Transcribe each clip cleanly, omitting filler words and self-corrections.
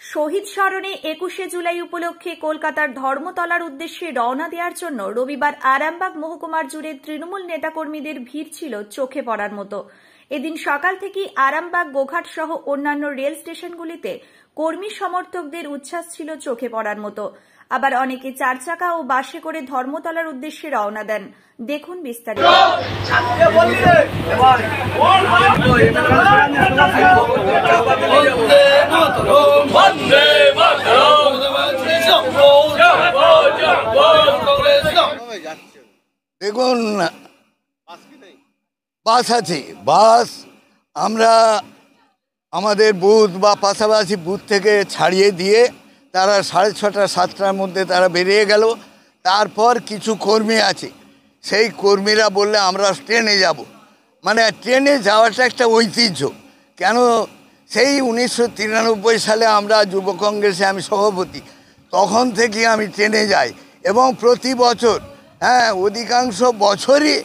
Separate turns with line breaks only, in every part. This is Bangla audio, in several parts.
শহীদ স্মরণে ২১শে জুলাই উপলক্ষে কলকাতার ধর্মতলার উদ্দেশ্যে রওনা দেওয়ার জন্য রবিবার আরামবাগ মহকুমার জুড়ে তৃণমূল নেতাকর্মীদের ভিড় ছিল চোখে পড়ার মতো। এদিন সকাল থেকেই আরামবাগ, গোঘাট সহ অন্যান্য রেল স্টেশনগুলিতে কর্মী সমর্থকদের উচ্ছ্বাস ছিল চোখে পড়ার মতো। আবার অনেকে চারচাকা ও বাসে করে ধর্মতলার উদ্দেশ্যে রওনা দেন। দেখুন বিস্তারিত।
দেখুন, বাস আছে, বাস আমরা আমাদের বুথ বা পাশাপাশি বুথ থেকে ছাড়িয়ে দিয়ে তারা 6:30 7টার মধ্যে তারা বেরিয়ে গেল। তারপর কিছু কর্মী আছে, সেই কর্মীরা বললে আমরা ট্রেনে যাব। মানে ট্রেনে যাওয়াটা একটা ঐতিহ্য। কেন, সেই 1993 সালে আমরা যুব কংগ্রেসে আমি সভাপতি, তখন থেকে আমি ট্রেনে যাই এবং প্রতি বছর অধিকাংশ বছরই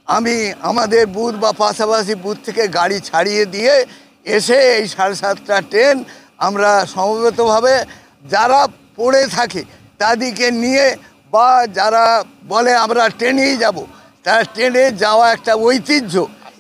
আমি আমাদের বুথ বা পাশাপাশি বুথ থেকে গাড়ি ছাড়িয়ে দিয়ে এসে এই 7:30 ট্রেন আমরা সমবেতভাবে যারা পড়ে থাকে তাদেরকে নিয়ে বা যারা বলে আমরা ট্রেনেই যাব, তার ট্রেনে যাওয়া একটা ঐতিহ্য।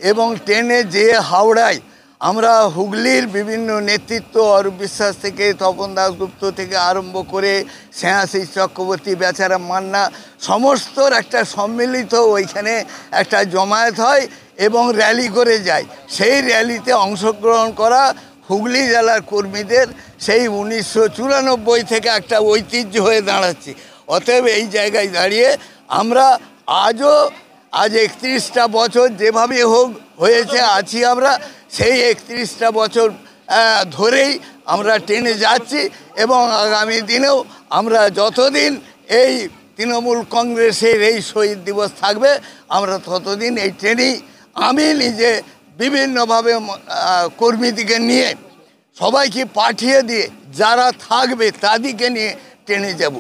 এবং ট্রেনে যেয়ে হাওড়ায় আমরা হুগলির বিভিন্ন নেতৃত্ব, অরূপ বিশ্বাস থেকে তপন দাশগুপ্ত থেকে আরম্ভ করে স্নেহাশিস চক্রবর্তী, বেচারা মান্না, সমস্তর একটা সম্মিলিত ওইখানে একটা জমায়েত হয় এবং র্যালি করে যায়। সেই র্যালিতে অংশগ্রহণ করা হুগলি জেলার কর্মীদের সেই 1994 থেকে একটা ঐতিহ্য হয়ে দাঁড়াচ্ছে। অতএব এই জায়গায় দাঁড়িয়ে আমরা আজ 31টা বছর যেভাবে হোক হয়েছে আছি আমরা, সেই 31টা বছর ধরেই আমরা ট্রেনে যাচ্ছি এবং আগামী দিনেও আমরা যতদিন এই তৃণমূল কংগ্রেসের এই শহীদ দিবস থাকবে আমরা ততদিন এই ট্রেনেই, আমি নিজে বিভিন্নভাবে কর্মীদিকে নিয়ে সবাইকে পাঠিয়ে দিয়ে যারা থাকবে তাদেরকে নিয়ে ট্রেনে যাব।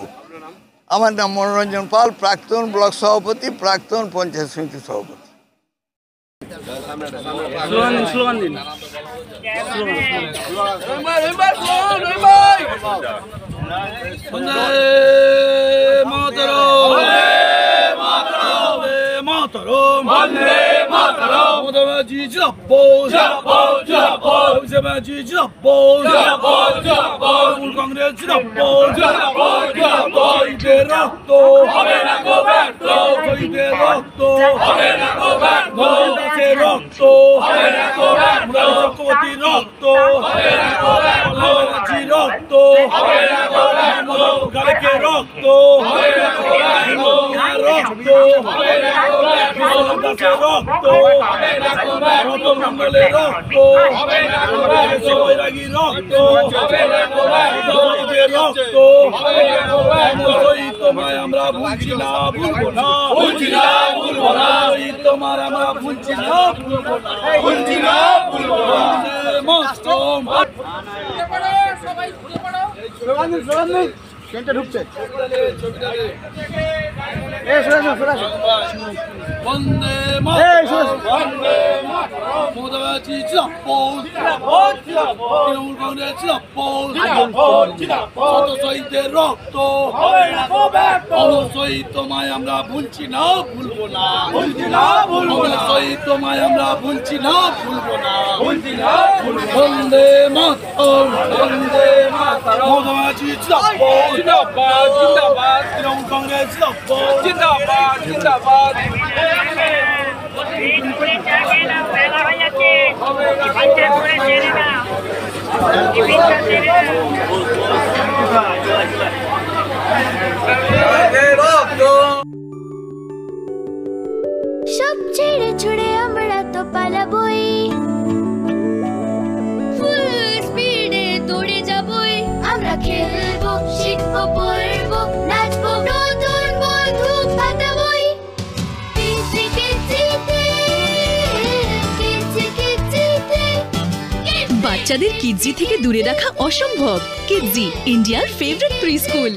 আমার নাম মনোরঞ্জন পাল, প্রাক্তন ব্লক সভাপতি, প্রাক্তন পঞ্চায়েত সমিতি সভাপতি।
আমরা ভুলছি না, ভুলবো না, ভুলছি না, ভুলবো না, তোমার আমরা ভুলছি না, ভুলছি না, ভুলবো না। বন্দে মাতরম, বন্দে মাতরম, মোদাবাজি জিন্দাবাদ, জিন্দাবাদ, তৃণমূল কংগ্রেস জিন্দাবাদ, জিন্দাবাদ, শহীদদের রক্ত হবে না গো ব্যর্থ, শহীদ তোমায় আমরা ভুলছি না, ভুলবো না, ভুলছি না, ভুলবো না, শহীদ তোমায় আমরা ভুলছি না, ভুলবো না, ভুলছি না, বন্দে মাতরম, বন্দে মাতরম, মোদাবাজি জিন্দাবাদ, জিন্দাবাদ, জিন্দাবাদ, তৃণমূল কংগ্রেস জিন্দাবাদ, জিন্দাবাদ, জিন্দাবাদ।
সব ছেড়ে ছুড়ে আমরা তো পালাবই, ফুল স্পিডে দৌড়ে যাবই, আমরা খেলবো, শিখবো, পড়বো, নাচবো, নতুন বন্ধু পাতাবই।
বাচ্চাদের কিডজি থেকে দূরে রাখা অসম্ভব। কিডজি, ইন্ডিয়ার ফেভারিট প্রি স্কুল।